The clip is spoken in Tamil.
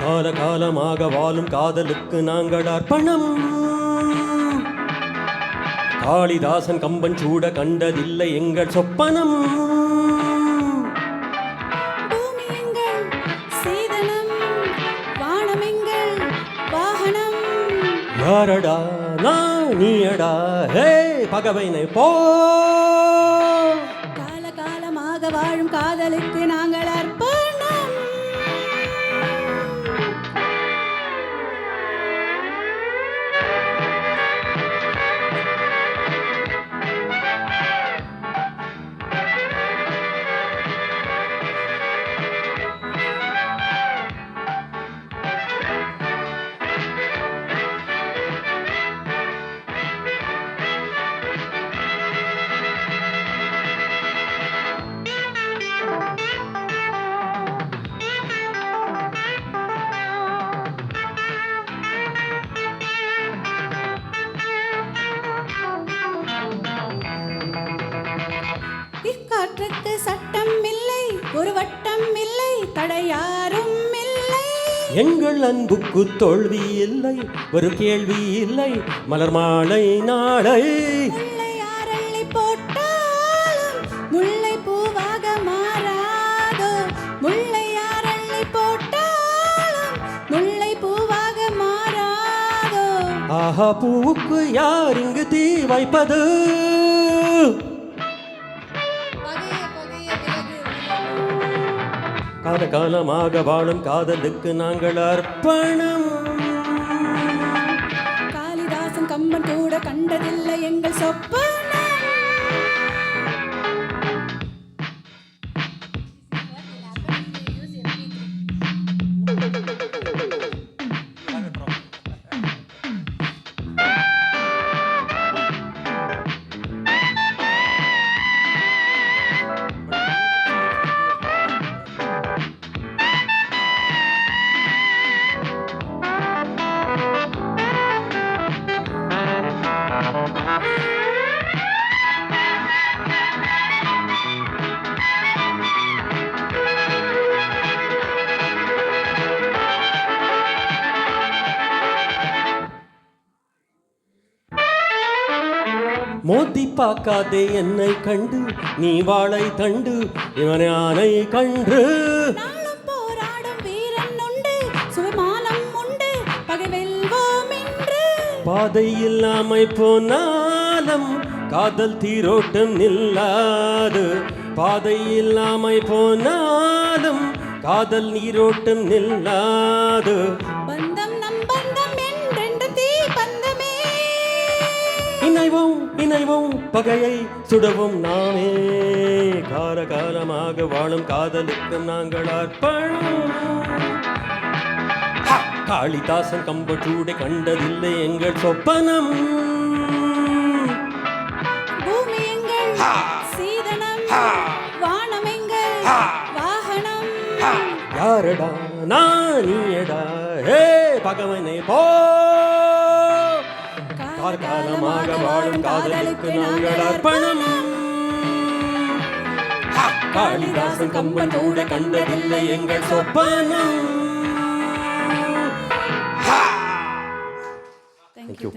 கால காலமாக வாழும் காதலுக்கு நாங்கள் அர்ப்பணம். காளிதாசன் கம்பன் சூட கண்டதில்லை எங்கள் சொப்பனம். பூமி எங்கள் சீதனம், வானம் எங்கள் வாகனம். யாரடா நீயடா ஹே பகவைனை போ. கால காலமாக வாழும் காதலுக்கு நாங்கள் அர்ப்பணம். இக்காற்றுக்கு சட்டம் இல்லை, ஒரு வட்டம் இல்லை, தடையாரும் இல்லை. எங்கள் அன்புக்கு தோல்வி இல்லை, ஒரு கேள்வி இல்லை, மலர் மாலை நாளை. முல்லை யாரள்ளி போட்டாலும் முல்லை பூவாக மாறாதோ. முல்லை யாரள்ளி போட்டாலும் முல்லை பூவாக மாறாதோ. ஆஹா பூவுக்கு யார் இங்கு தீ வைப்பது? கால காலமாக வாழும் காதலுக்கு நாங்கள் அர்ப்பணம். காளிதாசன் கம்பன் கூட கண்டதில்லை எங்கள் சொப்பனம். மோதி பார்க்காதே என்னை கண்டு, நீ வாழை தண்டு இவன் யானை கன்று. நாளும் போராடும் வீரன் உண்டு, சுயமானம் உண்டு, பகை வெல்வோம் என்று. பாதை இல்லாமை போனாலும் காதல் தீரோட்டம் நில்லாது. பாதை இல்லாமை போனாலும் காதல் நீரோட்டம் நில்லாது. பந்தம் நம் பந்தம் என்றென்று தீ பந்தமே. இணைவோம் இணைவோம் பகையை சுடவும் நாமே. கால காலமாக வாழும் காதலுக்கு நாங்கள் அர்ப்பணம். காளிதாசன் கம்பச்சூடை கண்டதில்லை எங்கள் சொப்பனம். பூமி எங்கள் சீதனம், வானம் எங்கள் வாகனம். யாரடா நீயடா ஹே பகவனை போ. காலமாக வாழும் காதலுக்கு நாங்கள் அர்ப்பணம். காளிதாசன் கம்பன் கூட கண்டதில்லை எங்கள் சொப்பனம். Thank you.